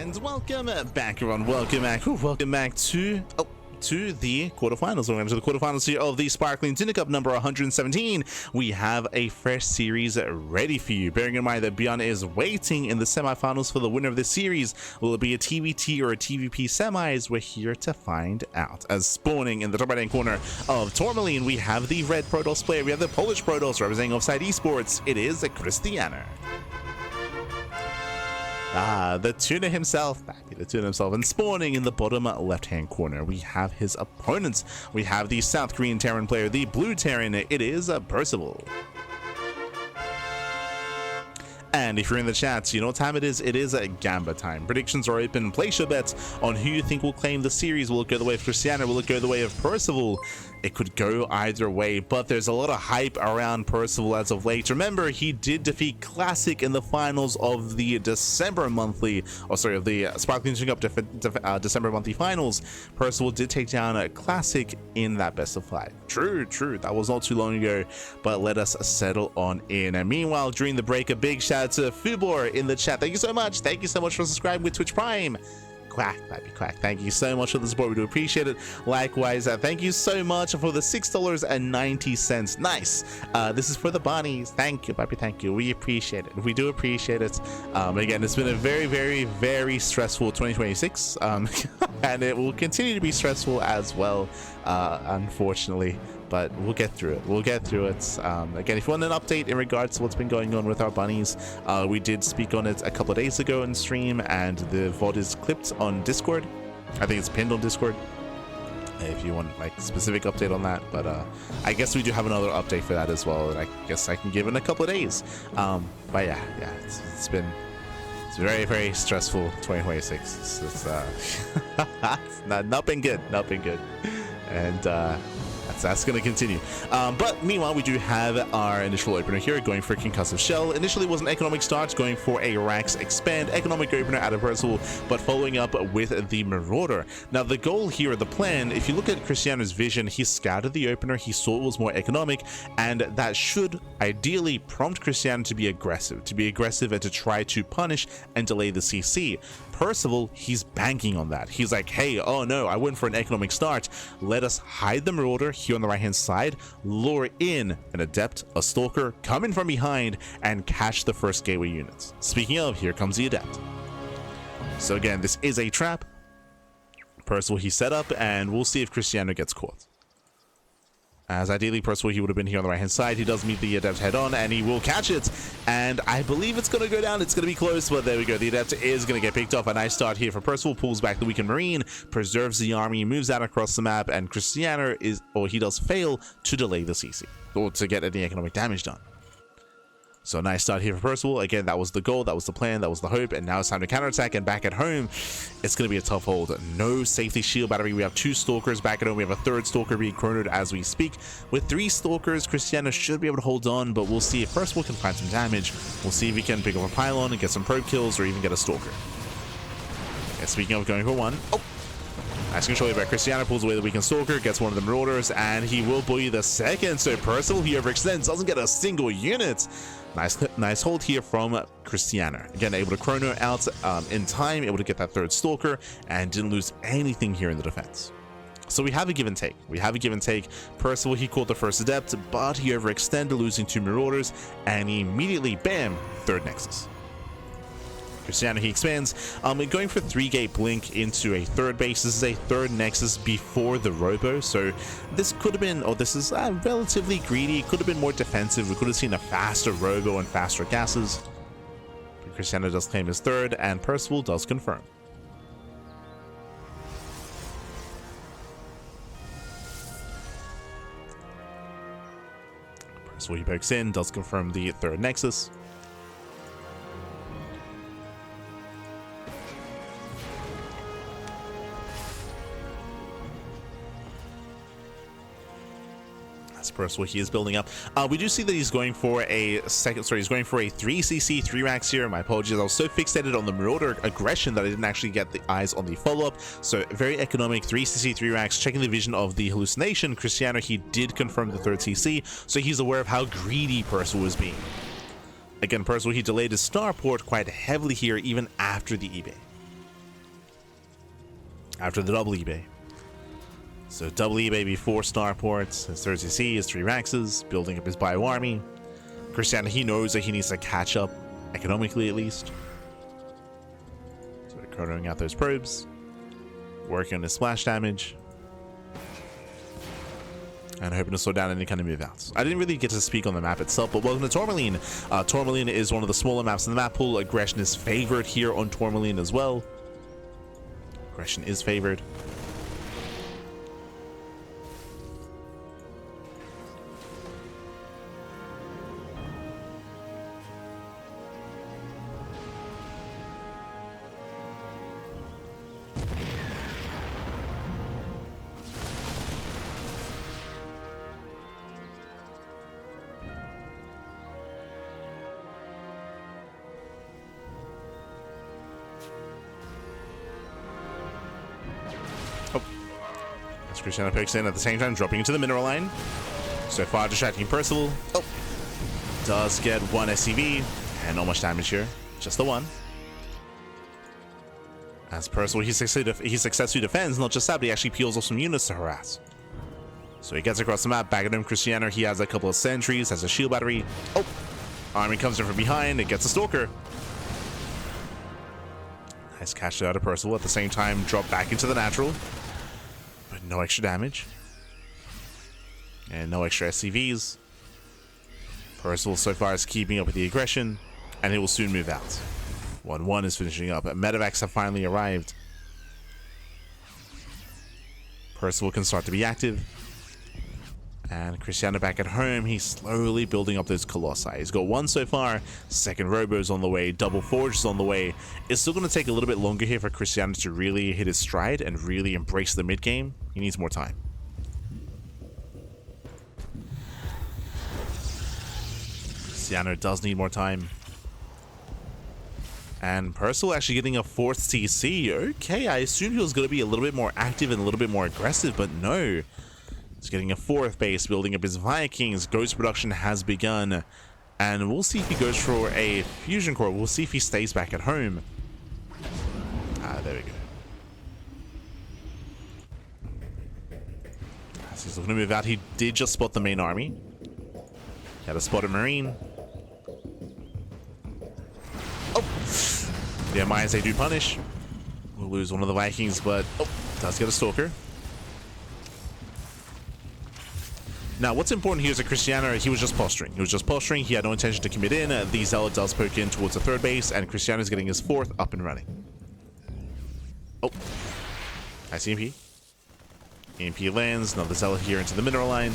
And welcome back, everyone. Welcome back to the quarterfinals. We're going to the quarterfinals here of the Sparkling Tuna Cup number 117. We have a fresh series ready for you. Bearing in mind that Beyond is waiting in the semifinals for the winner of this series. Will it be a TvT or a TvP semis? We're here to find out. As spawning in the top right hand corner of Tourmaline, we have the red Protoss player. We have the Polish Protoss representing Offside Esports. It is a Krystianer. The tuna himself, and spawning in the bottom left-hand corner, we have his opponents. We have the South Korean Terran player, the blue Terran. It is Percival. And if you're in the chats, you know what time it is. It is a Gamba time. Predictions are open. Place your bets on who you think will claim the series. Will it go the way of Krystianer? Will it go the way of Percival? It could go either way, but there's a lot of hype around Percival as of late. Remember, he did defeat Classic in the finals of the December monthly, of the Sparkling Tuna Cup December monthly finals. Percival did take down a Classic in that best of 5. True. That was not too long ago, but let us settle on in. And meanwhile, during the break, a big shout out to Fubor in the chat. Thank you so much. Thank you so much for subscribing with Twitch Prime. Quack, baby, quack. Thank you so much for the support. We do appreciate it. Likewise, thank you so much for the $6.90. Nice. This is for the bunnies. Thank you, baby. Thank you. We appreciate it. We do appreciate it. Again, it's been a very stressful 2026, and it will continue to be stressful as well, unfortunately. But we'll get through it. Again, if you want an update in regards to what's been going on with our bunnies, we did speak on it a couple of days ago in stream, and the VOD is clipped on Discord. I think it's pinned on Discord, if you want like specific update on that. But I guess we do have another update for that as well, and I guess I can give it in a couple of days. But yeah, it's been very stressful 2026. It's not been good, and that's going to continue. But meanwhile, we do have our initial opener here going for Concussive Shell. Initially was an economic start, going for a Rax Expand economic opener out of Percival, but following up with the Marauder. Now, the goal here, the plan, if you look at Krystianer's vision, he scouted the opener, he saw it was more economic, and that should ideally prompt Krystianer to be aggressive and to try to punish and delay the CC. Percival, he's banking on that. He's like, hey, oh no, I went for an economic start. Let us hide the Marauder here on the right hand side, lure in an Adept, a Stalker, come in from behind, and catch the first gateway units. Speaking of, here comes the Adept. So again, this is a trap. Percival, he set up, and we'll see if Krystianer gets caught. As ideally, Percival, he would have been here on the right-hand side. He does meet the Adept head-on, and he will catch it. And I believe it's going to go down. It's going to be close, but there we go. The Adept is going to get picked off. A nice start here for Percival. Pulls back the weakened Marine, preserves the army, moves out across the map, and Krystianer he does fail to delay the CC, or to get any economic damage done. So nice start here for Percival. Again, that was the goal, that was the plan, that was the hope, and now it's time to counterattack. And back at home, it's going to be a tough hold. No safety shield battery. We have 2 Stalkers back at home. We have a 3rd Stalker being chronoed as we speak. With 3 Stalkers, Krystianer should be able to hold on, but we'll see if Percival can find some damage. We'll see if he can pick up a pylon and get some probe kills, or even get a Stalker. Okay, speaking of going for one, nice control by Krystianer, pulls away the weakened Stalker, gets one of the Marauders, and he will bully the second. So Percival, he overextends, doesn't get a single unit. Nice hold here from Krystianer. Again, able to chrono out in time, able to get that 3rd Stalker, and didn't lose anything here in the defense. So we have a give and take. Percival, he caught the first Adept, but he overextended, losing 2 Marauders, and he immediately, bam, 3rd Nexus. Krystianer, he expands, going for 3-gate blink into a 3rd base. This is a 3rd Nexus before the Robo, so this could have been, this is relatively greedy. It could have been more defensive. We could have seen a faster Robo and faster gases. But Krystianer does claim his 3rd, and Percival does confirm. Percival, he pokes in, does confirm the 3rd Nexus. Percival, he is building up. We do see that he's going for a 3cc 3 racks here. My apologies, I was so fixated on the Marauder aggression that I didn't actually get the eyes on the follow-up. So very economic 3cc 3 racks. Checking the vision of the hallucination, Krystianer, he did confirm the 3rd CC, so he's aware of how greedy Percival was being. Again, Percival, he delayed his starport quite heavily here, even after the eBay. after the double eBay. So double eBay before Starports, his 30C, his 3 Raxes, building up his bio army. Krystianer, he knows that he needs to catch up, economically at least. So cornering out those probes, working on his splash damage, and hoping to slow down any kind of move outs. I didn't really get to speak on the map itself, but welcome to Tourmaline. Tourmaline is one of the smaller maps in the map pool. Aggression is favored here on Tourmaline as well. Aggression is favored. Krystianer pokes in at the same time, dropping into the mineral line. So far, distracting Percival. Oh, does get 1 SCV and not much damage here, just the 1. As Percival, he successfully defends. Not just that, but he actually peels off some units to harass. So he gets across the map, back at him. Krystianer, he has a couple of sentries, has a shield battery. Oh, army comes in from behind, it gets a stalker. Nice catch out of Percival. At the same time, drop back into the natural. No extra damage. And no extra SCVs. Percival so far is keeping up with the aggression, and it will soon move out. 1-1 is finishing up. Medevacs have finally arrived. Percival can start to be active. And Krystianer back at home, he's slowly building up those Colossi. He's got 1 so far, second Robo's on the way, double Forge is on the way. It's still going to take a little bit longer here for Krystianer to really hit his stride and really embrace the mid game. He needs more time. Krystianer does need more time. And Percival actually getting a 4th TC. Okay, I assumed he was going to be a little bit more active and a little bit more aggressive, but no. He's getting a 4th base, building up his Vikings. Ghost production has begun. And we'll see if he goes for a fusion core. We'll see if he stays back at home. There we go. As he's looking to move out, he did just spot the main army. He had a spotted Marine. Oh! Yeah, mines, they do punish. We'll lose one of the Vikings, but does get a Stalker. Now, what's important here is that Krystianer, he was just posturing. He was just posturing. He had no intention to commit in. The Zealot does poke in towards the 3rd base, and Krystianer is getting his 4th up and running. Oh, nice EMP. EMP lands. Another Zealot here into the mineral line.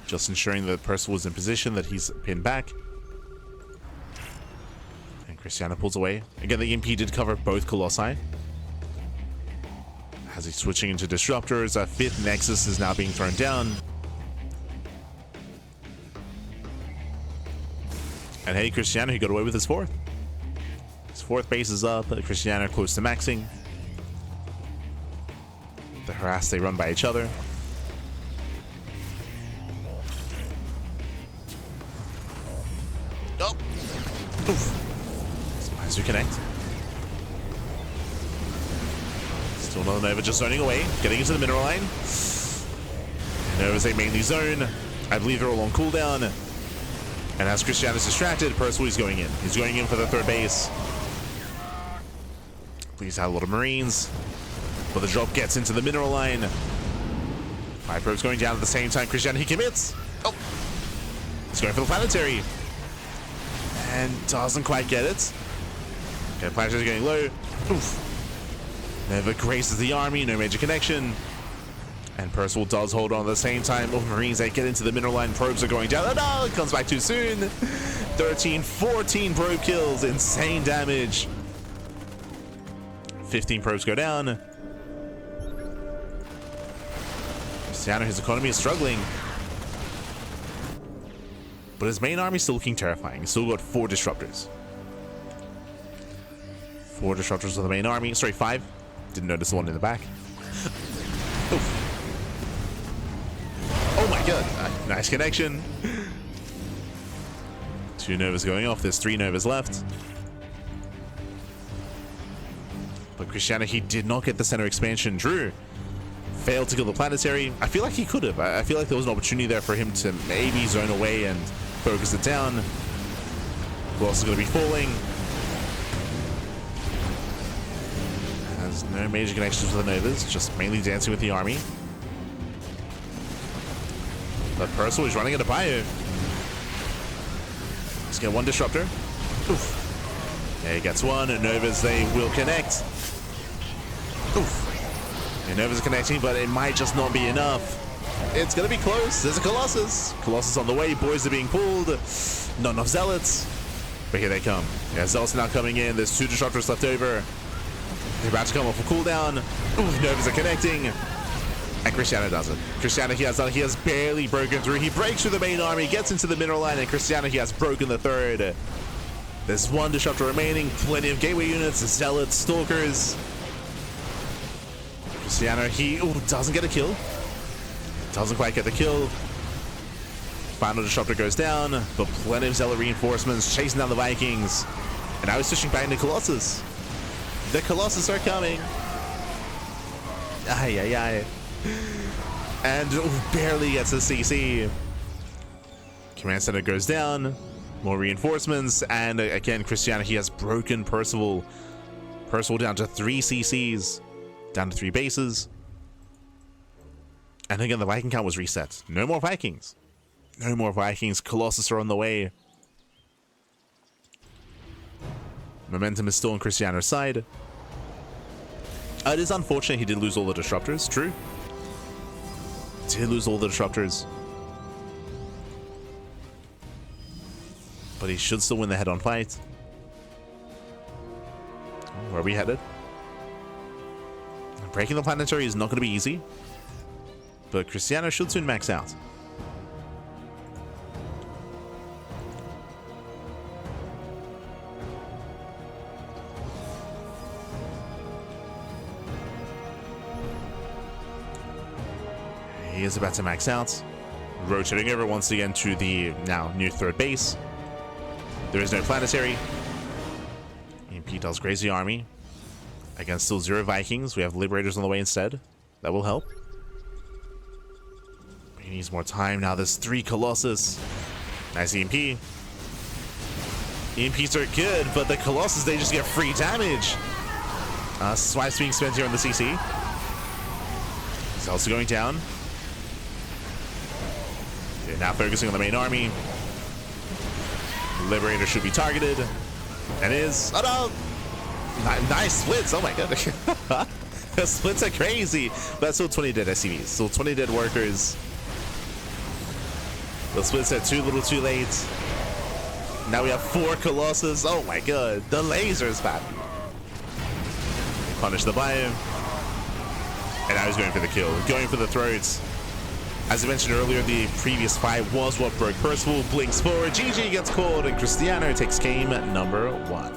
Just ensuring that Percival is in position, that he's pinned back. And Krystianer pulls away. Again, the EMP did cover both Colossi. As he's switching into disruptors, a 5th Nexus is now being thrown down. And hey, Krystianer, he got away with his 4th. His 4th base is up. Krystianer close to maxing. The harass, they run by each other. Oh! Oof. Supplies reconnect. Still another Nova just zoning away, getting into the mineral line. Novas, they mainly zone. I believe they're all on cooldown. And as Krystianer is distracted, Percival is going in. He's going in for the 3rd base. Please have a lot of Marines. But the drop gets into the mineral line. 5 probes going down at the same time. Krystianer, he commits. Oh! He's going for the planetary. And doesn't quite get it. Okay, planetary's getting low. Oof. Nova graces the army, no major connection. And Percival does hold on at the same time. Oh, Marines, they get into the mineral line. Probes are going down. Oh, no, it comes back too soon. 13, 14 probe kills. Insane damage. 15 probes go down. Krystianer, his economy is struggling. But his main army is still looking terrifying. He's still got 4 disruptors. 4 disruptors of the main army. Sorry, 5. Didn't notice the one in the back. Oof. Oh my god. Nice connection. 2 Novas going off. There's 3 Novas left. But Krystianer, he did not get the center expansion. Drew failed to kill the planetary. I feel like he could have. I feel like there was an opportunity there for him to maybe zone away and focus it down. Who else is going to be falling? Has no major connections with the Novas, just mainly dancing with the army. But Percival is running into bio. Let's get one disruptor. Oof. Yeah, he gets one, and Novas, they will connect. Oof. And Novas are connecting, but it might just not be enough. It's gonna be close. There's a Colossus. Colossus on the way. Boys are being pulled. Not enough Zealots. But here they come. Yeah, Zealots are now coming in. There's 2 disruptors left over. They're about to come off a cooldown. Ooh, Novas are connecting. And Krystianer does it. Krystianer, he has barely broken through. He breaks through the main army, gets into the mineral line, and Krystianer, he has broken the third. There's 1 disruptor remaining. Plenty of gateway units, Zealots, Stalkers. Krystianer, he doesn't get a kill. Doesn't quite get the kill. Final disruptor goes down, but plenty of Zealot reinforcements chasing down the Vikings. And now he's switching back into Colossus. The Colossus are coming. Ay, ay, ay. And barely gets the CC. Command center goes down. More reinforcements. And again, Krystianer, he has broken Percival. Percival down to 3 CCs. Down to 3 bases. And again, the Viking count was reset. No more Vikings. No more Vikings. Colossus are on the way. Momentum is still on Krystianer's side. It is unfortunate he did lose all the disruptors. True. Did lose all the disruptors. But he should still win the head-on fight. Where are we headed? Breaking the planetary is not going to be easy. But Krystianer should soon max out. He is about to max out. Rotating over once again to the now new 3rd base. There is no planetary. EMP does graze the army. Again, still 0 Vikings. We have Liberators on the way instead. That will help. He needs more time. Now there's 3 Colossus. Nice EMP. EMPs are good, but the Colossus, they just get free damage. Swipes being spent here on the CC. He's also going down. Okay, now focusing on the main army. Liberator should be targeted. And is. Oh no! Nice splits. Oh my god. The splits are crazy. But still 20 dead SCVs. Still 20 dead workers. The splits are too little too late. Now we have 4 Colossus. Oh my god. The lasers back. Punish the biome. And now he's going for the kill. Going for the throats. As I mentioned earlier, the previous fight was what broke Percival. Blinks forward. GG gets called. And Krystianer takes game number 1.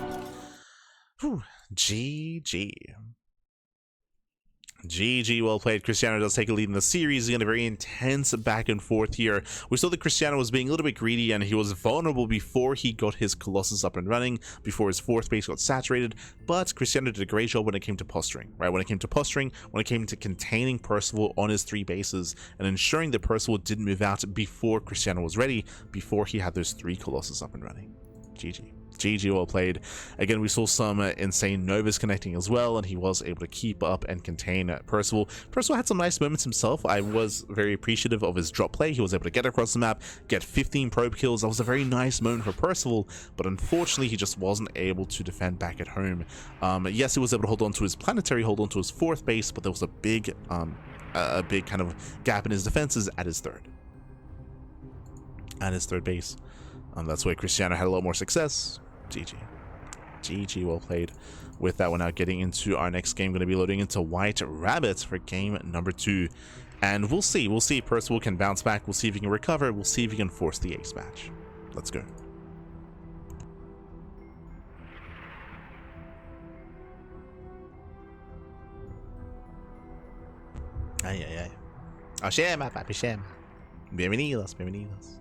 Whew. GG. GG, well played. Krystianer does take a lead in the series. Again, a very intense back and forth here. We saw that Krystianer was being a little bit greedy and he was vulnerable before he got his Colossus up and running, before his 4th base got saturated, but Krystianer did a great job when it came to posturing, right? When it came to posturing, when it came to containing Percival on his 3 bases and ensuring that Percival didn't move out before Krystianer was ready, before he had those 3 Colossus up and running. GG. GG, well played. Again, we saw some insane Novas connecting as well, and he was able to keep up and contain Percival. Percival had some nice moments himself. I was very appreciative of his drop play. He was able to get across the map, get 15 probe kills. That was a very nice moment for Percival, but unfortunately, he just wasn't able to defend back at home. Yes, he was able to hold on to his planetary, hold on to his 4th base, but there was a big kind of gap in his defenses at his 3rd. At his 3rd base. That's where Krystianer had a lot more success. GG. GG, well played. With that, we're now getting into our next game. Going to be loading into White Rabbits for game number 2. And we'll see if Percival can bounce back. We'll see if he can recover. We'll see if he can force the ace match. Let's go. Ay, ay, ay. Oh, Shema, papi, Shema. Bienvenidos, bienvenidos.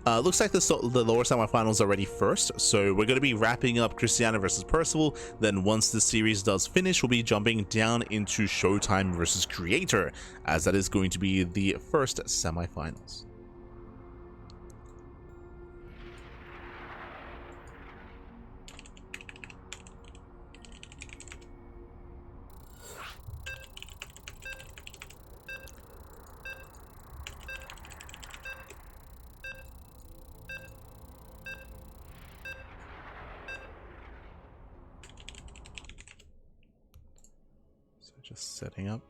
Looks like the lower semifinals are already first, so we're going to be wrapping up Krystianer versus Percival. Then once the series does finish, we'll be jumping down into Showtime versus Creator, as that is going to be the first semifinals. Just setting up.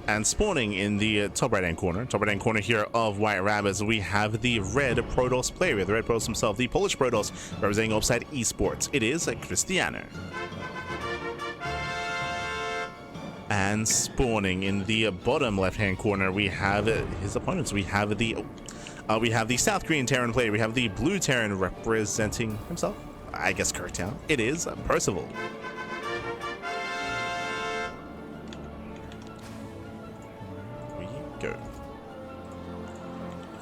And spawning in the top right hand corner here of White Rabbits, we have the red Protoss player, the red Protoss himself, the Polish Protoss representing Upside Esports. It is Krystianer. And spawning in the bottom left hand corner, we have his opponents. We have the South Korean Terran player. We have the blue Terran representing himself. I guess Krystianer. It is Percival. Here we go.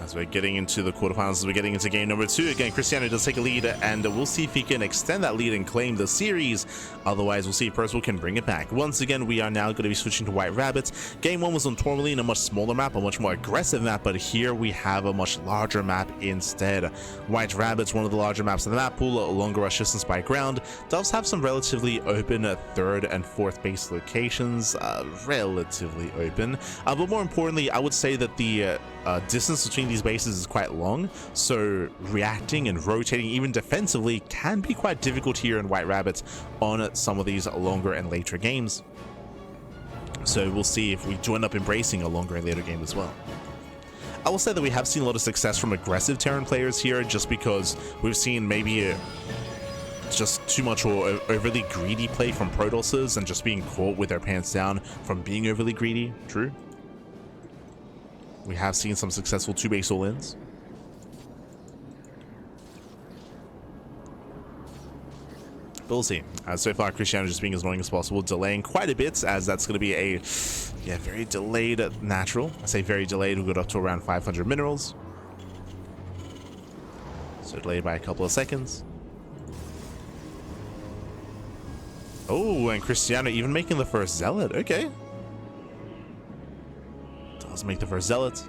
As we're getting into the quarterfinals, as we're getting into game number 2, again, Krystianer does take a lead, and we'll see if he can extend that lead and claim the series. Otherwise, we'll see if Percival can bring it back. Once again, we are now going to be switching to White Rabbits. Game 1 was on Tourmaline, a much smaller map, a much more aggressive map, but here we have a much larger map instead. White Rabbits, one of the larger maps in the map pool, a longer rush distance by ground, does have some relatively open 3rd and 4th base locations, relatively open. But more importantly, I would say that the distance between these bases is quite long, so reacting and rotating even defensively can be quite difficult here in White Rabbits on some of these longer and later games. So we'll see if we do end up embracing a longer and later game as well. I will say that we have seen a lot of success from aggressive Terran players here, just because we've seen maybe just too much or overly greedy play from Protosses and just being caught with their pants down from being overly greedy. True. We have seen some successful 2-base all-ins. But we'll see. So far, Krystianer just being as annoying as possible, delaying quite a bit, as that's going to be a very delayed natural. I say very delayed. We'll go up to around 500 minerals. So delayed by a couple of seconds. Oh, and Krystianer even making the first Zealot. Okay. Does make the first Zealot.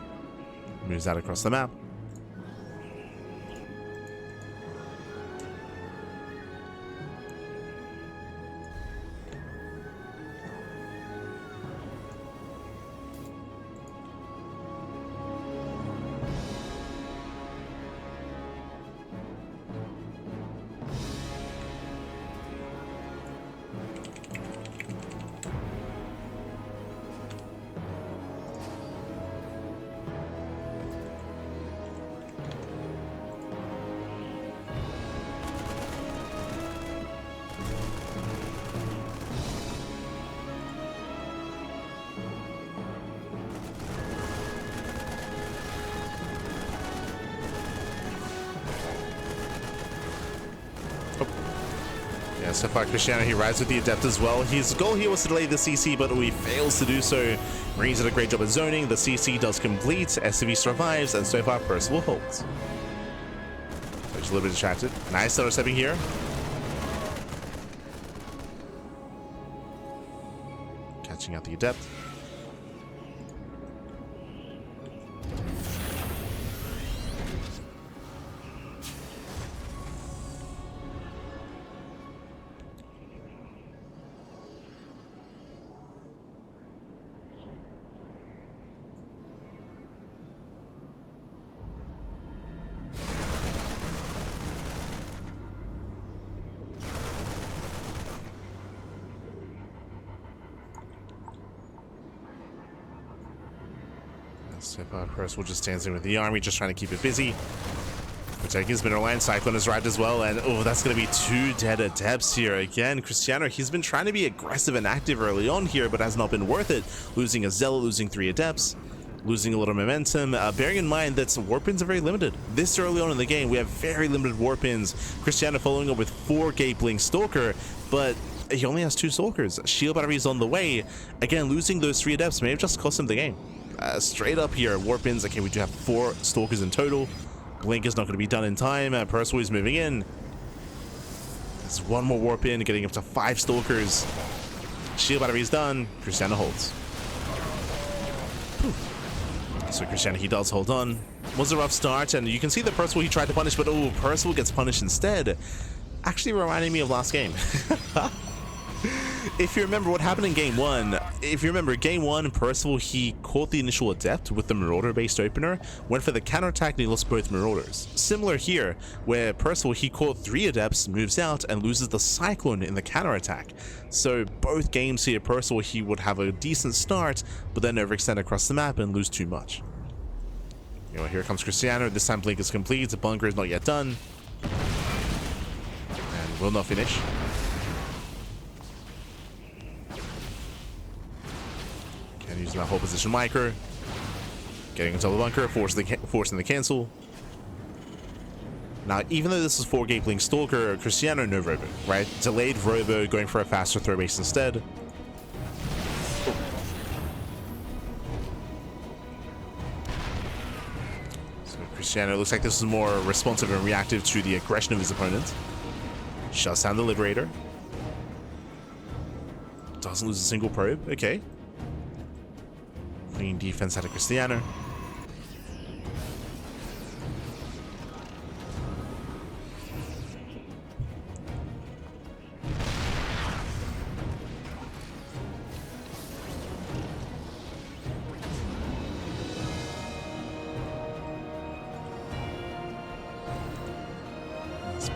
Moves out across the map. Yeah, so far Krystianer, he rides with the Adept as well. His goal here was to delay the CC, but he fails to do so. Marines did a great job at zoning. The CC does complete. SCV survives, and so far Percival holds. So just a little bit distracted. Nice auto stepping here. Catching out the Adept. So far, Percival just stands in with the army, just trying to keep it busy. Protecting his mineral line. Cyclone has arrived as well, and oh, that's going to be 2 dead Adepts here. Again, Krystianer, he's been trying to be aggressive and active early on here, but has not been worth it. Losing a Zealot, losing 3 Adepts, losing a little momentum. Bearing in mind that some warpins are very limited. This early on in the game, we have very limited warpins. Krystianer following up with 4 Gapeling Stalker, but he only has 2 Stalkers. Shield batteries on the way. Again, losing those 3 Adepts may have just cost him the game. Straight up here, Warp Ins. Okay, we do have 4 Stalkers in total. Blink is not going to be done in time. Percival is moving in. There's 1 more Warp In, getting up to 5 Stalkers. Shield battery is done. Krystianer holds. Whew. So Krystianer, he does hold on. Was a rough start, and you can see the Percival he tried to punish, but oh, Percival gets punished instead. Actually reminding me of last game. If you remember what happened in game 1, game 1, Percival, he caught the initial Adept with the Marauder-based opener, went for the counterattack, and he lost both Marauders. Similar here, where Percival, he caught 3 Adepts, moves out, and loses the Cyclone in the counterattack. So both games here, Percival, he would have a decent start, but then overextend across the map and lose too much. You know, here comes Krystianer. This time Blink is complete. The bunker is not yet done. And will not finish. And using that whole position micro. Getting into the bunker, forcing the cancel. Now, even though this is 4-gate Blink Stalker, Krystianer no Robo, right? Delayed Robo, going for a faster throw base instead. Krystianer looks like this is more responsive and reactive to the aggression of his opponent. Shuts down the Liberator. Doesn't lose a single probe. Okay. Clean defense out of Krystianer.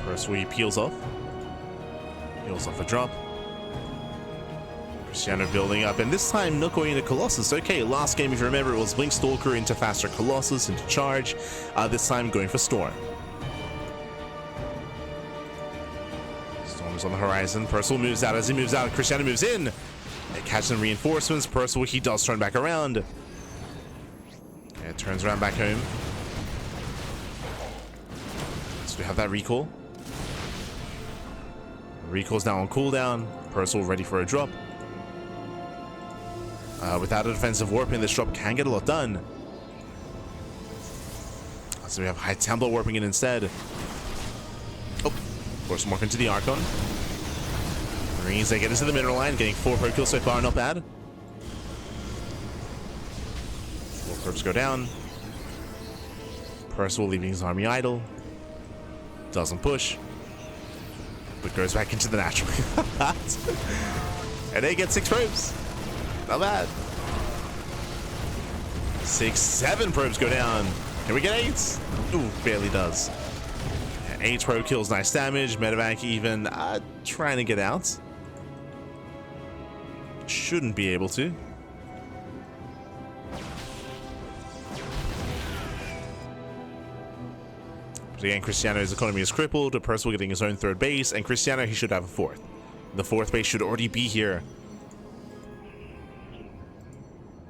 Percival, he peels off a drop. Krystianer building up, and this time not going into Colossus. Okay, last game, if you remember, it was Blink Stalker into faster Colossus, into charge. This time going for Storm. Storm's on the horizon. Percival moves out. As he moves out, Krystianer moves in. They catch some reinforcements. Percival, he does turn back around. Okay, turns around back home. So we have that recall. Recall's now on cooldown. Percival ready for a drop. Without a defensive warping, this drop can get a lot done. So we have High Templar warping in instead. Oh, force him warp into the Archon. Marines, they get into the mineral line, getting 4 pro kills so far, not bad. 4 probes go down. Percival leaving his army idle. Doesn't push. But goes back into the natural. And they get 6 probes. Not bad. 6, 7 probes go down. Can we get 8? Ooh, barely does. 8 probe kills, nice damage. Medevac even trying to get out. Shouldn't be able to. But again, Krystianer's economy is crippled. Percival getting his own 3rd base, and Krystianer, he should have a 4th. The 4th base should already be here.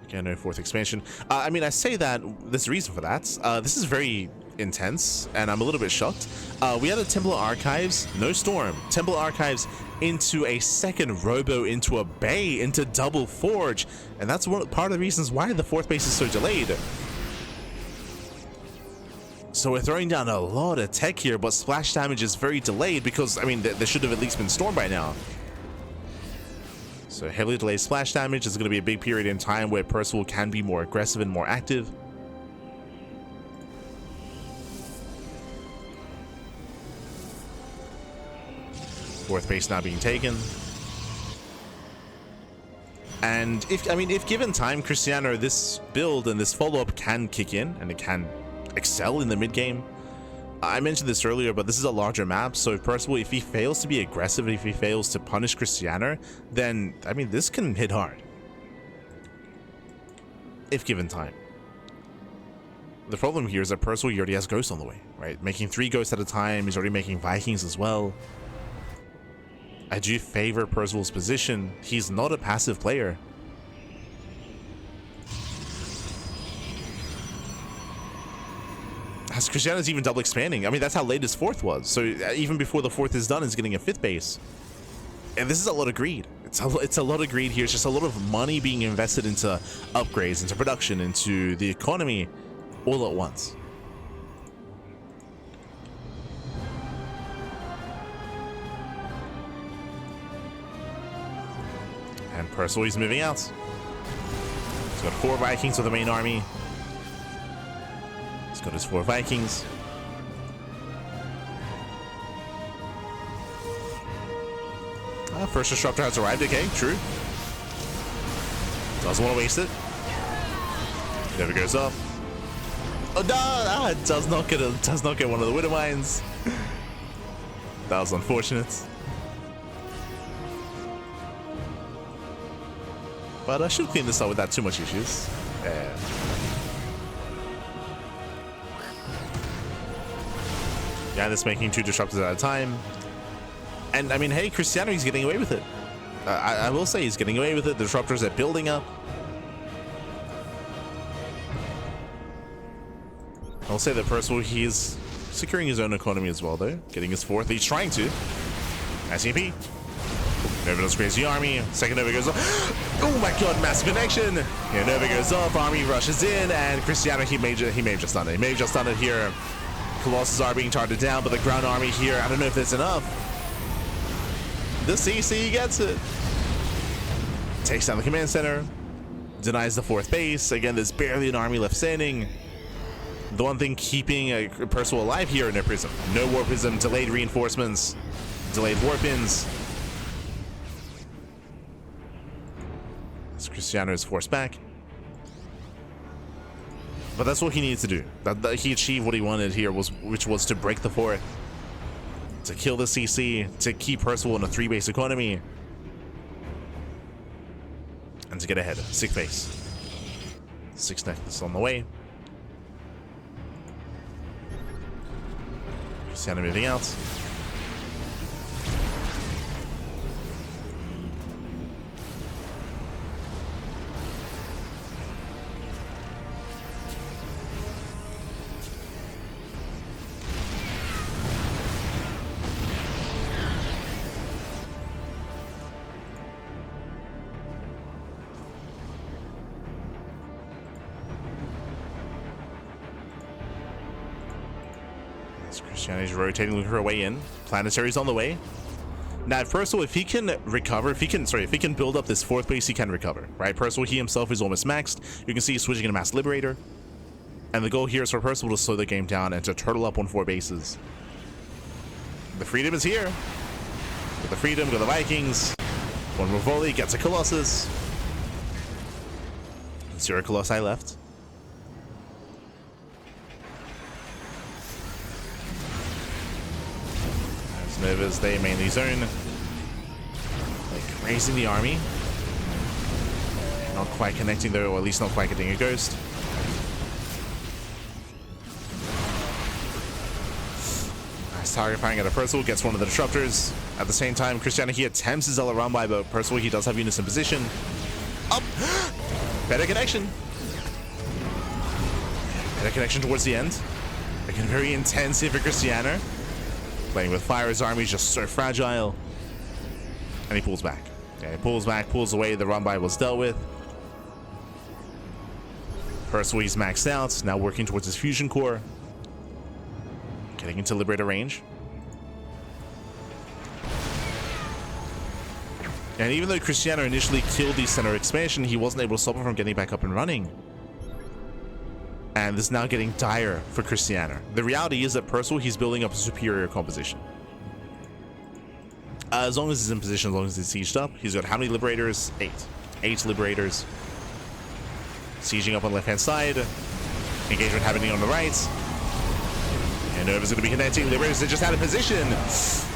Again, no 4th expansion. I mean, I say that, there's a reason for that. This is very intense, and I'm a little bit shocked. We had the Templar Archives, no Storm. Templar Archives into a 2nd Robo, into a Bay, into Double Forge, and that's part of the reasons why the 4th base is so delayed. So we're throwing down a lot of tech here, but splash damage is very delayed because, I mean, there should have at least been Storm by now. So heavily delayed splash damage is going to be a big period in time where Percival can be more aggressive and more active. Fourth base now being taken. And if given time, Krystianer, this build and this follow-up can kick in and it can excel in the mid-game. I mentioned this earlier, but this is a larger map, so if Percival, if he fails to be aggressive, if he fails to punish Krystianer, then, I mean, this can hit hard. If given time. The problem here is that Percival, he already has Ghosts on the way, right? Making 3 Ghosts at a time, he's already making Vikings as well. I do favor Percival's position. He's not a passive player. As Krystianer's even double expanding. I mean, that's how late his 4th was. So even before the 4th is done, he's getting a 5th base. And this is a lot of greed. It's a lot of greed here. It's just a lot of money being invested into upgrades, into production, into the economy, all at once. And Percival, he's moving out. He's got 4 Vikings with the main army. He's got his 4 Vikings. First disruptor has arrived. Okay, true. Doesn't want to waste it. Never goes off. Oh no! It does not get one of the Widow Mines. That was unfortunate. But I should clean this up without too much issues. Yeah, this making 2 disruptors at a time. And I mean, hey, Krystianer, he's getting away with it. I will say he's getting away with it. The disruptors are building up. I'll say that Percival, he's securing his own economy as well, though. Getting his 4th. He's trying to. SCP. Nova does crazy army. Second Nova goes off. Oh my god, massive connection. Yeah, Nova goes off. Army rushes in, and Krystianer, he may have just done it. He may have just done it here. Colossus are being targeted down, but the ground army here, I don't know if it's enough. The CC gets it. Takes down the command center. Denies the 4th base. Again, there's barely an army left standing. The one thing keeping Percival alive here, no prism. No war prism, delayed reinforcements, delayed warp-ins. Krystianer is forced back. But that's what he needs to do. That he achieved what he wanted here, which was to break the 4th. To kill the CC, to keep Percival in a 3-base economy, and to get ahead. 6th base. 6th necklace on the way. Krystianer moving out. Krystianer's rotating her way in. Planetary's on the way. Now, Percival, if he can recover, if he can build up this 4th base, he can recover, right? Percival, he himself is almost maxed. You can see he's switching to Mass Liberator. And the goal here is for Percival to slow the game down and to turtle up on 4 bases. The freedom is here. With the freedom, go the Vikings. One more volley, gets a Colossus. 0 Colossi left. Novas, they mainly zone. Like raising the army. Not quite connecting though, or at least not quite getting a ghost. Nice target firing at a Percival, gets one of the disruptors. At the same time, Krystianer, he attempts his Zella run by, but Percival, he does have units in position. Up! Better connection. Better connection towards the end. Again, very intensive for Krystianer. Playing with fire, his army is just so fragile. And he pulls back. Yeah, he pulls back, pulls away. The run by was dealt with. Percival, he's maxed out. Now working towards his fusion core. Getting into Liberator range. And even though Krystianer initially killed the center expansion, he wasn't able to stop him from getting back up and running. And this is now getting dire for Krystianer. The reality is that Percival, he's building up a superior composition. As long as he's in position, as long as he's sieged up, he's got how many Liberators? 8. 8 Liberators. Sieging up on the left-hand side. Engagement happening on the right. And Nova's going to be connecting. Liberators are just out of position.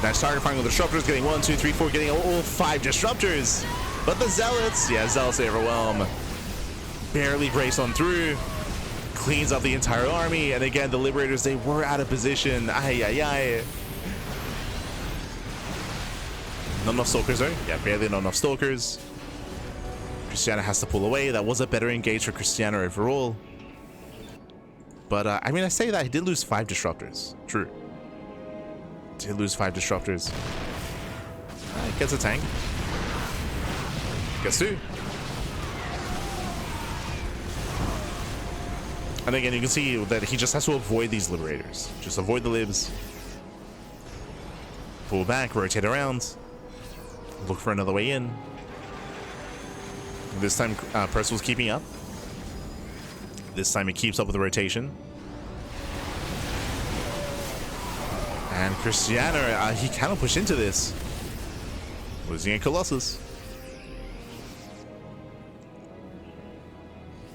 Nice target firing with the Disruptors, getting 1, 2, 3, 4, getting all 5 Disruptors. But the Zealots, yeah, Zealots overwhelm. Barely brace on through. Cleans up the entire army, and again, the Liberators, they were out of position. Ay, ay, ay. Not enough Stalkers, though. Yeah, barely not enough Stalkers. Krystianer has to pull away. That was a better engage for Krystianer overall. But, I mean, I say that. He did lose 5 Disruptors. True. Did lose 5 Disruptors. Gets a tank. Gets 2. And again, you can see that he just has to avoid these liberators. Just avoid the libs. Pull back, rotate around. Look for another way in. This time, Percival's keeping up. This time he keeps up with the rotation. And Krystianer, he cannot push into this. Losing a Colossus.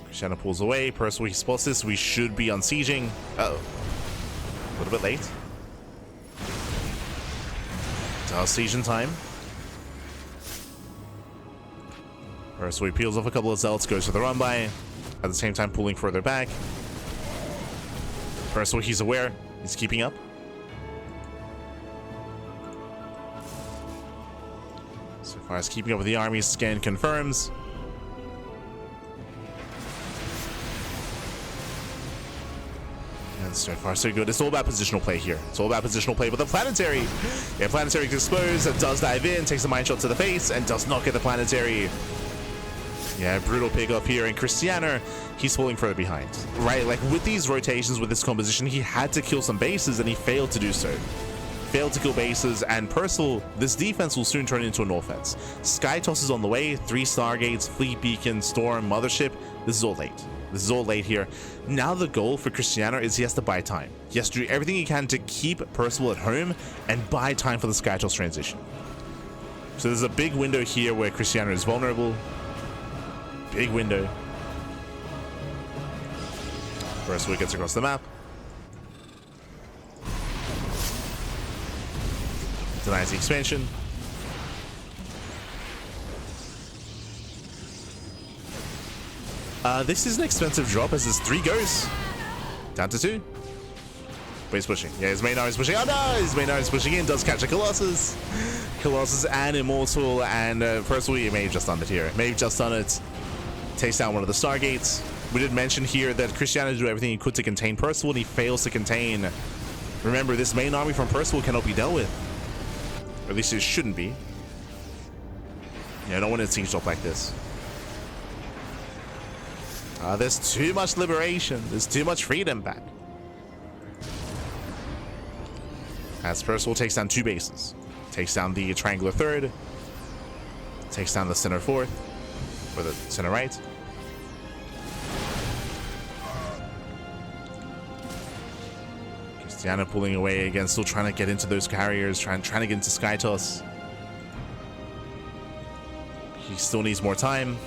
Krystianer pulls away. Percival, he spots this. We should be unsieging. Uh-oh. A little bit late. Does siege in time. Percival peels off a couple of zealots, goes for the run by. At the same time, pulling further back. Percival, he's aware. He's keeping up. So far as keeping up with the army, scan confirms. And so far, so good. It's all about positional play here. It's all about positional play with the planetary. Yeah, planetary exposed, does dive in, takes a mine shot to the face, and does not get the planetary. Yeah, brutal pick up here, and Krystianer, he's falling further behind. Right, like with these rotations, with this composition, he had to kill some bases, and he failed to do so. Failed to kill bases, and Percival, this defense will soon turn into an offense. Sky Toss is on the way, 3 Stargates, Fleet Beacon, Storm, Mothership. This is all late. This is all late here. Now the goal for Krystianer is he has to buy time. He has to do everything he can to keep Percival at home and buy time for the Sky Toss transition. So there's a big window here where Krystianer is vulnerable. Big window. Percival gets across the map. Denies the expansion. This is an expensive drop as there's 3 goes. Down to 2. But he's pushing. Yeah, his main arm is pushing. Oh no! His main arm is pushing in. Does catch a Colossus. Colossus and Immortal, and Percival, he may have just done it here. May have just done it. Takes down one of the Stargates. We did mention here that Krystianer did everything he could to contain Percival, and he fails to contain. Remember, this main army from Percival cannot be dealt with. Or at least it shouldn't be. Yeah, I don't want to siege up like this. There's too much liberation. There's too much freedom back. As Percival takes down 2 bases. Takes down the triangular 3rd. Takes down the center 4th. Or the center right. Krystianer pulling away again, still trying to get into those carriers, trying to get into Sky Toss. He still needs more time.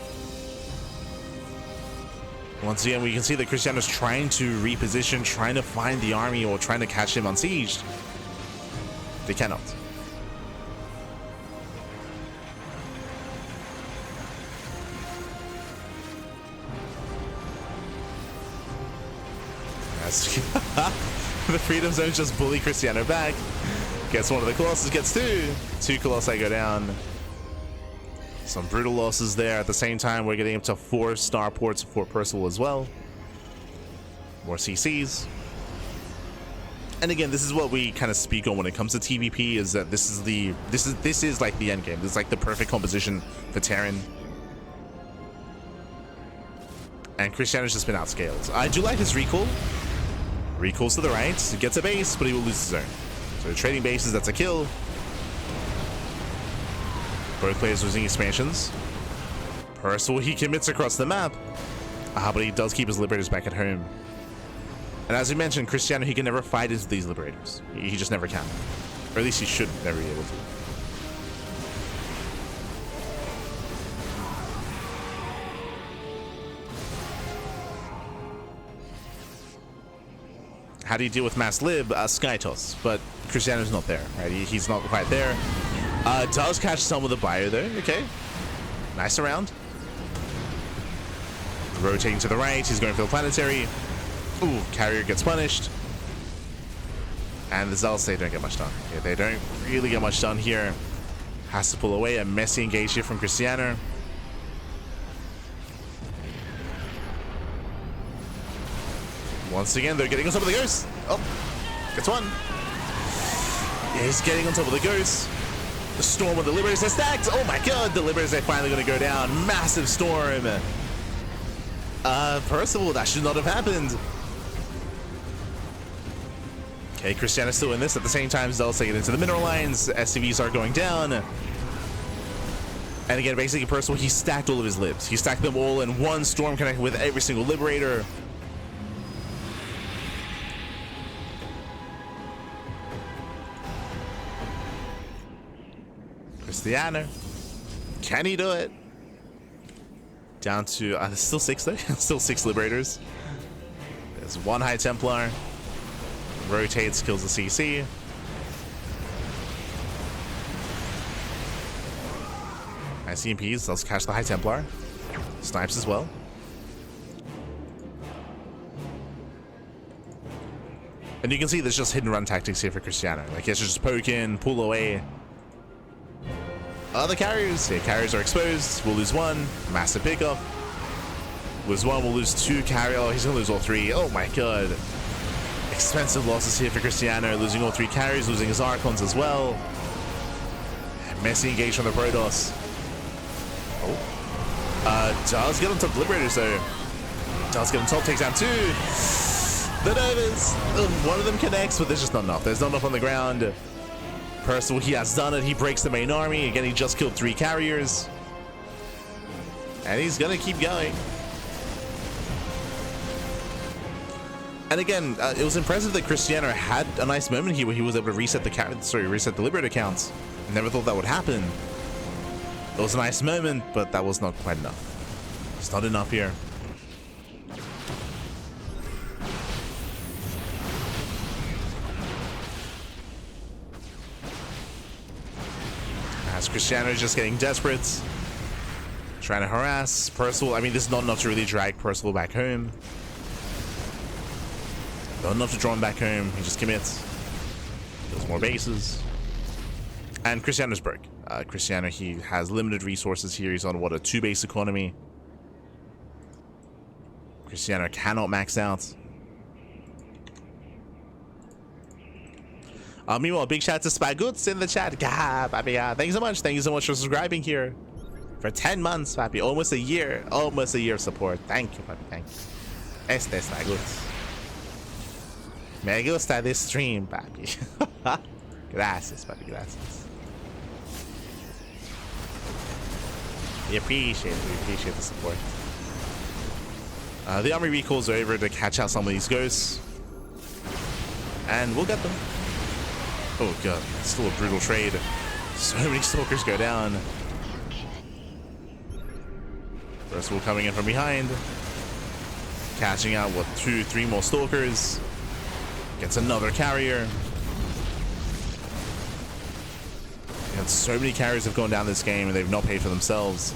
Once again, we can see that Krystianer's trying to reposition, trying to find the army, or trying to catch him unsieged. They cannot. The Freedom Zone just bully Krystianer back. Gets one of the Colossus, gets 2. 2 Colossi go down. Some brutal losses there. At the same time, we're getting up to 4 starports for Percival as well. More CCs. And again, this is what we kind of speak on when it comes to TVP, is that this is like the end game. This is like the perfect composition for Terran. And Krystianer's just been outscaled. I do like his recall. Recalls to the right, he gets a base, but he will lose his zone. So trading bases, that's a kill. Both players losing expansions. Percival, he commits across the map. But he does keep his liberators back at home. And as we mentioned, Krystianer, he can never fight into these liberators. He just never can. Or at least he should never be able to. How do you deal with mass lib? Sky Toss, but Krystianer's not there, right? He's not quite there. Does catch some of the bio though. Okay, nice around. Rotating to the right, he's going for the planetary. Ooh, carrier gets punished. And the Zealots, they don't get much done. Yeah, they don't really get much done here. Has to pull away. A messy engage here from Krystianer. Once again, they're getting on top of the ghost. Oh, gets one. Yeah, he's getting on top of the ghost. The storm with the Liberators are stacked. Oh my god, the Liberators are finally going to go down. Massive storm. Percival, that should not have happened. Okay, Krystianer's still in this. At the same time, Zell's taking it into the mineral lines. SCVs are going down. And again, basically, Percival, he stacked all of his libs. He stacked them all in one storm connected with every single Liberator. Krystianer, can he do it? Down to still 6 though. Still 6 Liberators. There's 1 High Templar. Rotates, kills the CC. Nice EMPs. Let's catch the High Templar. Snipes as well. And you can see there's just hit and run tactics here for Krystianer. Like he has to just poke in, pull away. Other carriers. Yeah, carriers are exposed. We'll lose 1. Massive pickup. Lose 1. We'll lose 2 carrier. Oh, he's gonna lose all 3. Oh my god. Expensive losses here for Krystianer. Losing all 3 carriers. Losing his Archons as well. Messy engage from the Protoss. Oh. Does get on top Liberators though. Does get on top. Takes down 2. The Novas. One of them connects, but there's just not enough. There's not enough on the ground. Percival, he has done it. He breaks the main army. Again, he just killed 3 carriers. And he's going to keep going. And again, it was impressive that Krystianer had a nice moment here where he was able to reset the Liberator counts. Never thought that would happen. It was a nice moment, but that was not quite enough. It's not enough here. As Krystianer is just getting desperate, trying to harass Percival. I mean, this is not enough to really drag Percival back home. Not enough to draw him back home. He just commits. Builds more bases. And Krystianer's broke. Krystianer, he has limited resources here. He's on, what, a 2-base economy. Krystianer cannot max out. Meanwhile, big shout out to Spaguts in the chat. Thank you so much. Thank you so much for subscribing here for 10 months, papi. Almost a year. Almost a year of support. Thank you, papi. Thank you. Este Spaguts. Me gusta this stream, papi. Gracias, papi. Gracias. We appreciate it. We appreciate the support. The army recalls are over to catch out some of these ghosts. And we'll get them. Oh god, it's still a brutal trade. So many stalkers go down. Percival coming in from behind. Catching out, what, 2, 3 more stalkers. Gets another carrier. And so many carriers have gone down this game and they've not paid for themselves.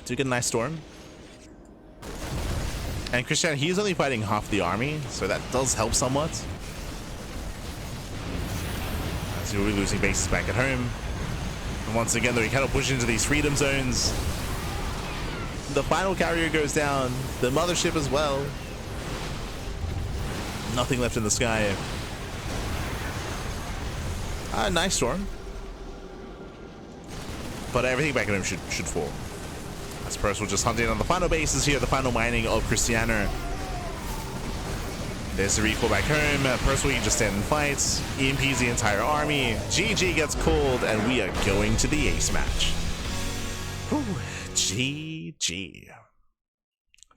Do get a nice storm. And Krystianer, he's only fighting half the army, so that does help somewhat. As he'll be losing bases back at home. And once again, though, he kind of push into these freedom zones. The final carrier goes down. The mothership as well. Nothing left in the sky. Nice storm. But everything back at home should fall. As Percival just hunting on the final bases here, the final mining of Krystianer. There's the recall back home. Percival, he just stand and fights. EMPs the entire army. GG gets called, and we are going to the ace match. Whew. GG.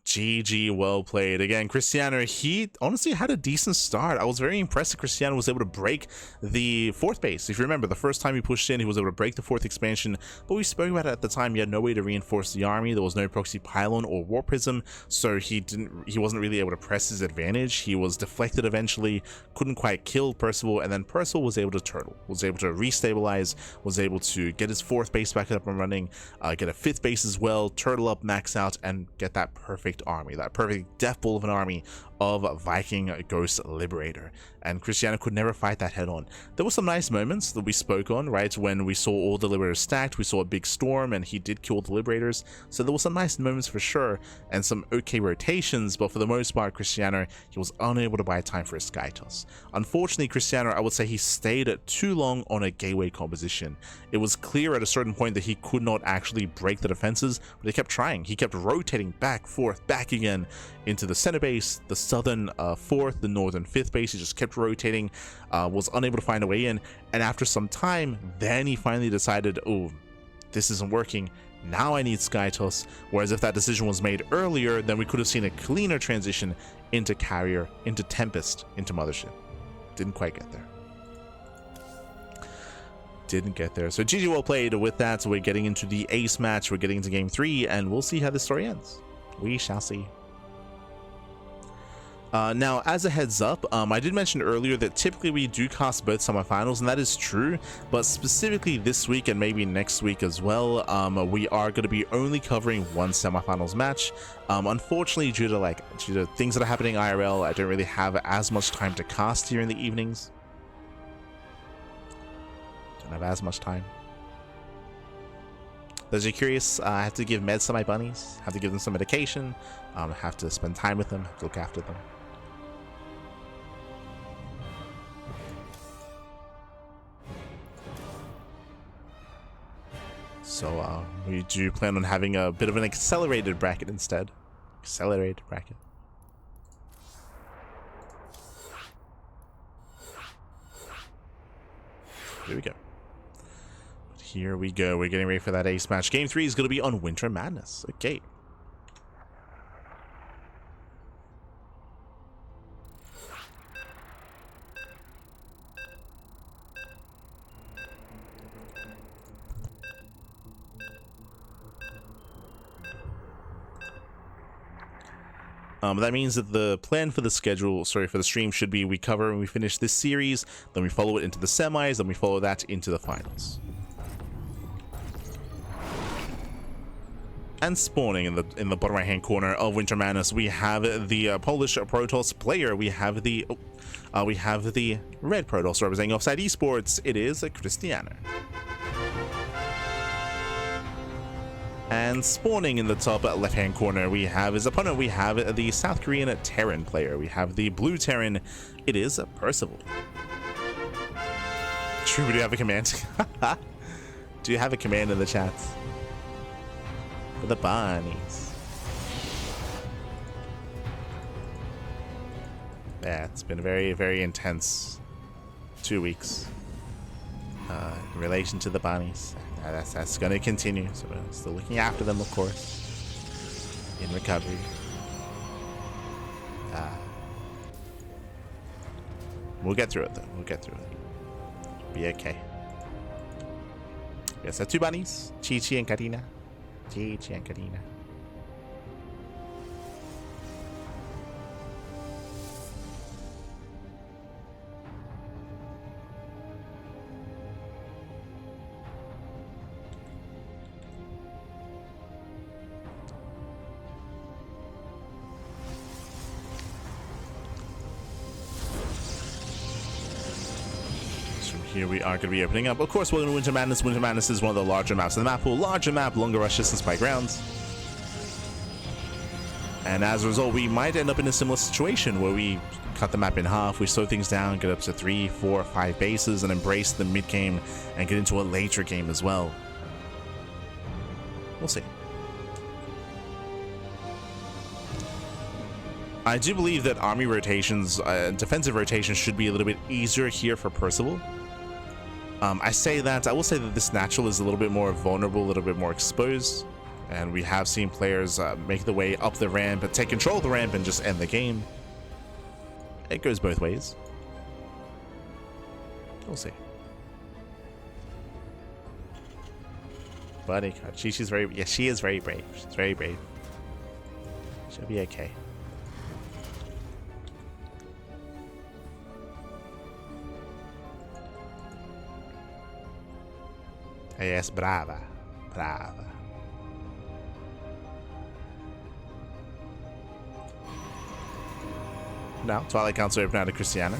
GG, well played. Again, Krystianer, he honestly had a decent start. I was very impressed that Krystianer was able to break the 4th base. If you remember, the first time he pushed in, he was able to break the 4th expansion, but we spoke about it at the time. He had no way to reinforce the army. There was no proxy pylon or war prism, so he wasn't really able to press his advantage. He was deflected eventually, couldn't quite kill Percival, and then Percival was able to turtle, was able to restabilize, was able to get his 4th base back up and running, get a 5th base as well, turtle up, max out, and get that perfect army, that perfect death ball of an army of Viking Ghost Liberator, and Krystianer could never fight that head on. There were some nice moments that we spoke on, right, when we saw all the Liberators stacked, we saw a big storm, and he did kill the Liberators, so there were some nice moments for sure, and some okay rotations, but for the most part, Krystianer, he was unable to buy time for his Sky Toss. Unfortunately, Krystianer, I would say he stayed too long on a gateway composition. It was clear at a certain point that he could not actually break the defenses, but he kept trying. He kept rotating back, forth, back again into the center base, the southern 4th, the northern 5th base. He just kept rotating, was unable to find a way in, and after some time, then he finally decided, oh, this isn't working. Now I need Sky Toss. Whereas if that decision was made earlier, then we could have seen a cleaner transition into Carrier, into Tempest, into Mothership. Didn't quite get there. Didn't get there. So GG well played with that. So we're getting into the ace match. We're getting into game 3, and we'll see how this story ends. We shall see. Now, as a heads up, I did mention earlier that typically we do cast both semifinals, and that is true, but specifically this week and maybe next week as well, we are going to be only covering one semifinals match. Unfortunately, due to things that are happening IRL, I don't really have as much time to cast here in the evenings. Don't have as much time. Those are curious, I have to give meds to my bunnies, have to give them some medication, have to spend time with them, have to look after them. So we do plan on having a bit of an accelerated bracket instead. Accelerated bracket. Here we go. But here we go. We're getting ready for that ace match. Game 3 is going to be on Winter Madness. Okay. That means that the plan for the schedule, for the stream should be we cover and we finish this series, then we follow it into the semis, then we follow that into the finals. And spawning in the bottom right hand corner of Winter Madness, we have the Polish Protoss player. We have the red Protoss representing Offside Esports. It is Krystianer. And spawning in the top left-hand corner, we have his opponent. We have the South Korean Terran player. We have the blue Terran. It is Percival. True, we do have a command. Do you have a command in the chat? For the bunnies. Yeah, it's been a very, very intense 2 weeks in relation to the bunnies. That's going to continue, so we're still looking after them, of course, in recovery. We'll get through it, though. We'll get through it. Be okay. Yes, two bunnies, Chi-Chi and Karina. Chi-Chi and Karina. Here we are going to be opening up. Of course, we're in Winter Madness. Winter Madness is one of the larger maps in the map pool. Larger map, longer rush distance by grounds. And as a result, we might end up in a similar situation where we cut the map in half, we slow things down, get up to 3, 4, 5 bases, and embrace the mid game and get into a later game as well. We'll see. I do believe that army rotations, defensive rotations should be a little bit easier here for Percival. I will say that this natural is a little bit more vulnerable, a little bit more exposed, and we have seen players make the way up the ramp, but take control of the ramp and just end the game. It goes both ways. We'll see. Buddy, she's very, yeah, she is very brave. She's very brave. She'll be okay. Yes, brava, brava. now. Twilight Council open out of Krystianer.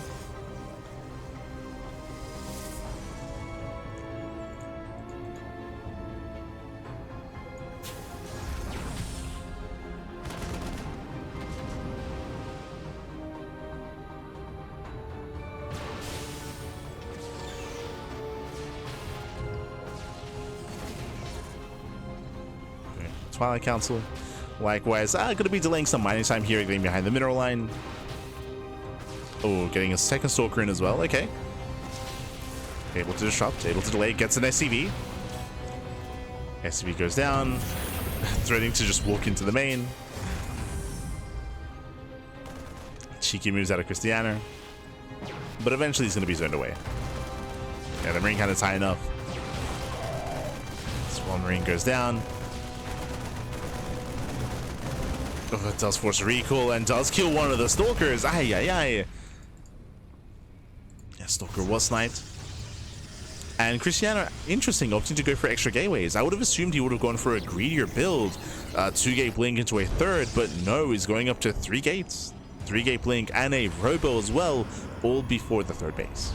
Twilight Council. Likewise, going to be delaying some mining time here, getting behind the mineral line. Oh, getting a second Stalker in as well. Okay. Able to disrupt, able to delay, gets an SCV. SCV goes down, threatening to just walk into the main. Cheeky moves out of Krystianer. But eventually he's going to be zoned away. Yeah, the Marine kind of high enough. This one Marine goes down. Oh, it does force a recall and does kill one of the Stalkers. Ay, ay, ay. Yeah, Stalker was sniped. And Krystianer, interesting, opting to go for extra gateways. I would have assumed he would have gone for a greedier build. 2-gate blink into a third, but no, he's going up to 3 gates. 3-gate blink and a robo as well, all before the third base.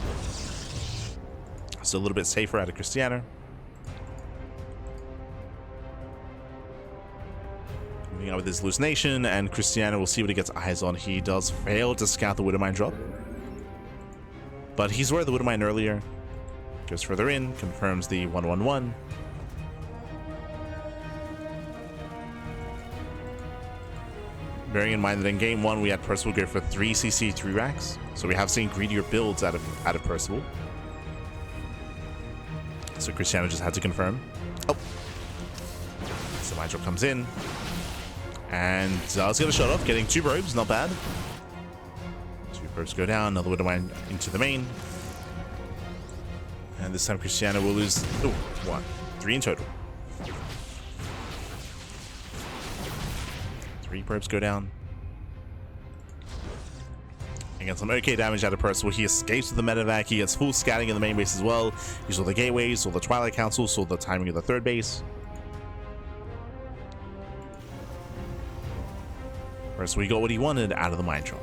So a little bit safer out of Krystianer. Moving out with his hallucination, and Krystianer will see what he gets eyes on. He does fail to scout the Widowmine drop, but he's where the Widowmine earlier. Goes further in, confirms the 1-1-1. Bearing in mind that in game 1 we had Percival go for 3 CC 3 racks, so we have seen greedier builds out of Percival. So Krystianer just had to confirm. Oh, so my drop comes in. And does get a shot off, getting 2 probes, not bad. 2 probes go down, another Widowmine into the main. And this time Krystianer will lose 3 in total. 3 probes go down. And gets some okay damage out of Percival. He escapes with the medevac, he gets full scouting in the main base as well. He saw the gateways, saw the Twilight Council, saw the timing of the third base. So he got what he wanted out of the mine drop.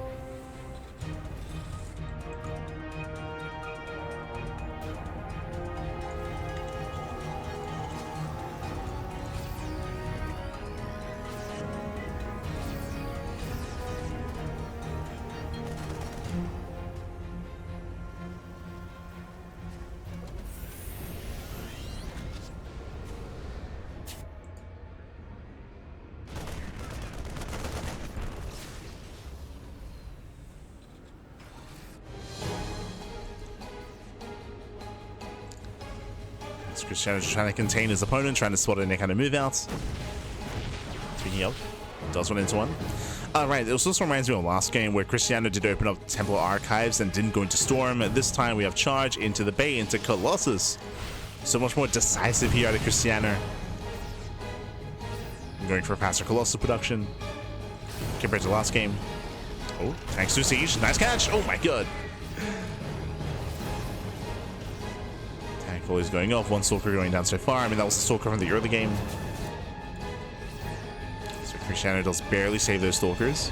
Krystianer just trying to contain his opponent, trying to spot any kind of move outs. Speaking of, does run into one. Right, it also reminds me of last game where Krystianer did open up Templar Archives and didn't go into Storm. This time we have Charge into the Bay, into Colossus. So much more decisive here out of Krystianer. Going for a faster Colossus production compared to last game. Oh, thanks to Siege. Nice catch. Oh my god. Is going off, 1 Stalker going down so far. I mean, that was the Stalker from the early game. So Krystianer does barely save those Stalkers.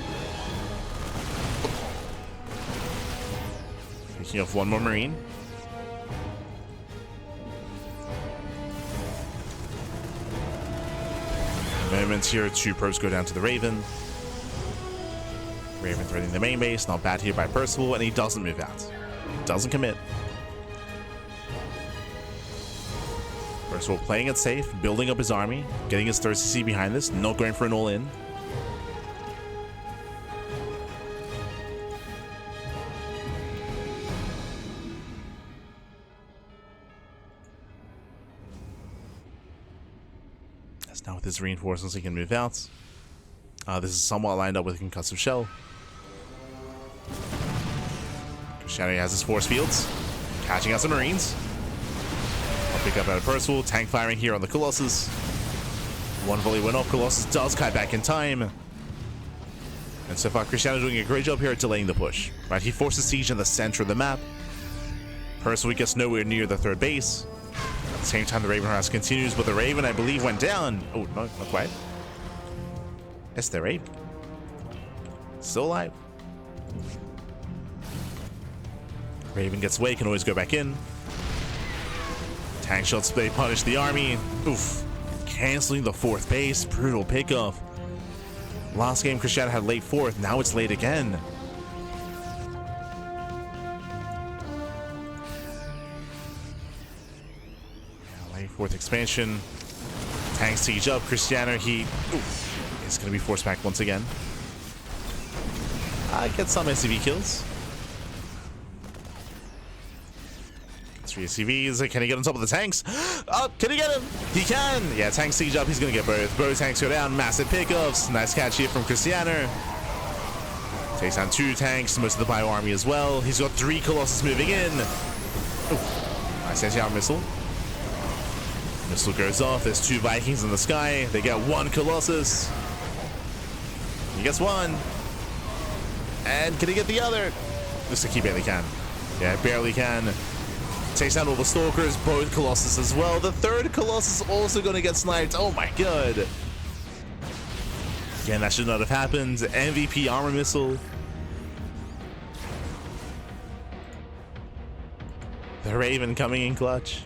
Picking off 1 more Marine. Moments here, 2 probes go down to the Raven. Raven threading the main base, not bad here by Percival, and he doesn't move out. Doesn't commit. Percival playing it safe, building up his army, getting his third CC behind this, not going for an all-in. That's now with his reinforcements he can move out. This is somewhat lined up with a concussive shell. Krystianer has his force fields, catching out some Marines. Pick up out of Percival, tank firing here on the Colossus. 1 volley went off, Colossus does kite back in time. And so far Krystianer doing a great job here at delaying the push. Right, he forces Siege in the center of the map. Percival gets nowhere near the third base. At the same time the Raven harass continues, but the Raven I believe went down. Oh, no, not quite. Yes, the Raven. Still alive. Raven gets away, can always go back in. Tank shots, they punish the army. Oof. Canceling the 4th base. Brutal pickoff. Last game, Krystianer had late 4th. Now it's late again. Yeah, late 4th expansion. Tanks siege up. Krystianer, he is going to be forced back once again. Get some SCV kills. 3 SCVs. Can he get on top of the tanks? Oh, can he get him? He can. Yeah, tank siege up. He's going to get both. Both tanks go down. Massive pickups. Nice catch here from Krystianer. Takes down 2 tanks. Most of the bio army as well. He's got 3 Colossus moving in. Ooh. Nice anti-armor missile. Missile goes off. There's 2 Vikings in the sky. They get 1 Colossus. He gets 1. And can he get the other? Looks like he barely can. Yeah, barely can. Takes down all the Stalkers, both Colossus as well. The 3rd Colossus also going to get sniped. Oh my god. Again, that should not have happened. MVP armor missile. The Raven coming in clutch.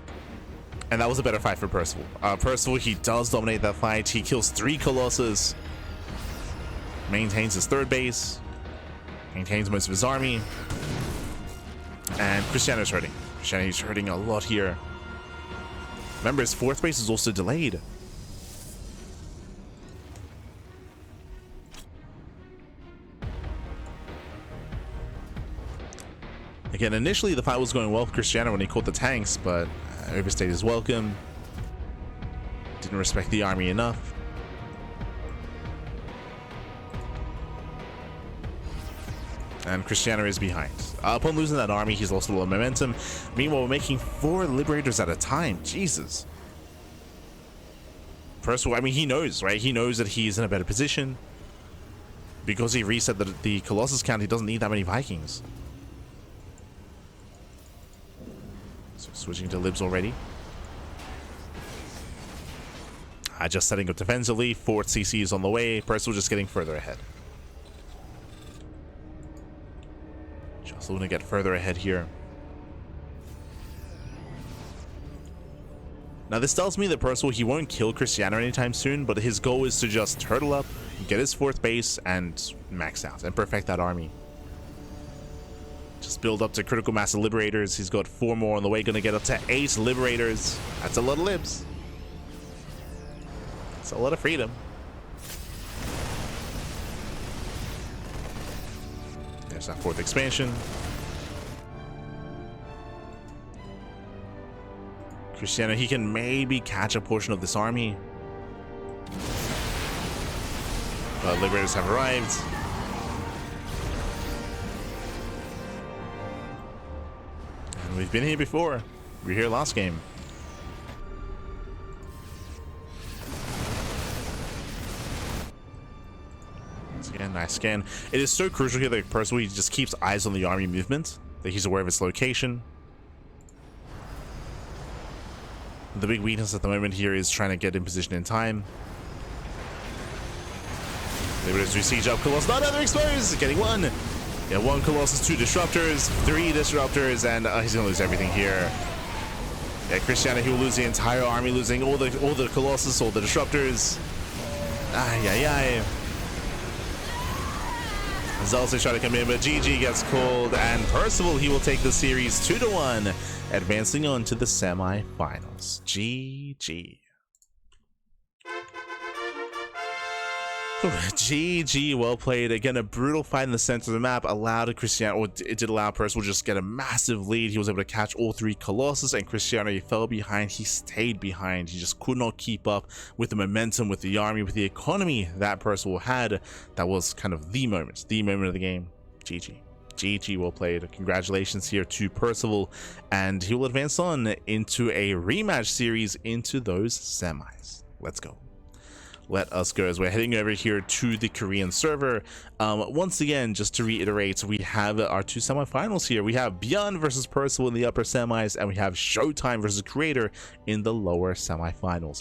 And that was a better fight for Percival. Percival, he does dominate that fight. He kills 3 Colossus. Maintains his 3rd base. Maintains most of his army. And Krystianer's hurting. Krystianer's hurting a lot here. Remember, his 4th base is also delayed. Again, initially the fight was going well for Krystianer when he caught the tanks, but overstayed his welcome. Didn't respect the army enough. And Krystianer is behind. Upon losing that army, he's lost a lot of momentum. Meanwhile, we're making 4 Liberators at a time. Jesus. Percival, I mean, he knows, right? He knows that he's in a better position. Because he reset the Colossus count, he doesn't need that many Vikings. So switching to Libs already. Just setting up defensively. 4th CC is on the way. Percival just getting further ahead. Just going to get further ahead here. Now this tells me that Percival, he won't kill Krystianer anytime soon, but his goal is to just turtle up, get his 4th base, and max out and perfect that army. Just build up to critical mass of Liberators. He's got 4 more on the way, going to get up to 8 Liberators. That's a lot of libs. It's a lot of freedom. There's that 4th expansion. Krystianer, he can maybe catch a portion of this army. But Liberators have arrived. And we've been here before. We were here last game. Again, nice scan. It is so crucial here that Percival, he just keeps eyes on the army movement, that he's aware of its location. The big weakness at the moment here is trying to get in position in time. Liberators do siege up Colossus. Not another exposed! Getting 1. Yeah, 1 Colossus, 2 Disruptors, 3 Disruptors, and he's gonna lose everything here. Yeah, Krystianer, he will lose the entire army, losing all the Colossus, all the Disruptors. Ay. Zelsa trying to come in, but GG gets called, and Percival, he will take the series 2-1, advancing on to the semi-finals. GG. GG, well played. Again, a brutal fight in the center of the map allowed Krystianer, or it did allow Percival just get a massive lead. He was able to catch all 3 Colossus, and Krystianer, he fell behind. He stayed behind. He just could not keep up with the momentum, with the army, with the economy that Percival had. That was kind of the moment of the game. GG. GG, well played. Congratulations here to Percival, and he will advance on into a rematch series into those semis. Let's go. Let us go as we're heading over here to the Korean server. Once again, just to reiterate, we have our 2 semifinals here. We have Beyond versus Percival in the upper semis, and we have Showtime versus Creator in the lower semifinals.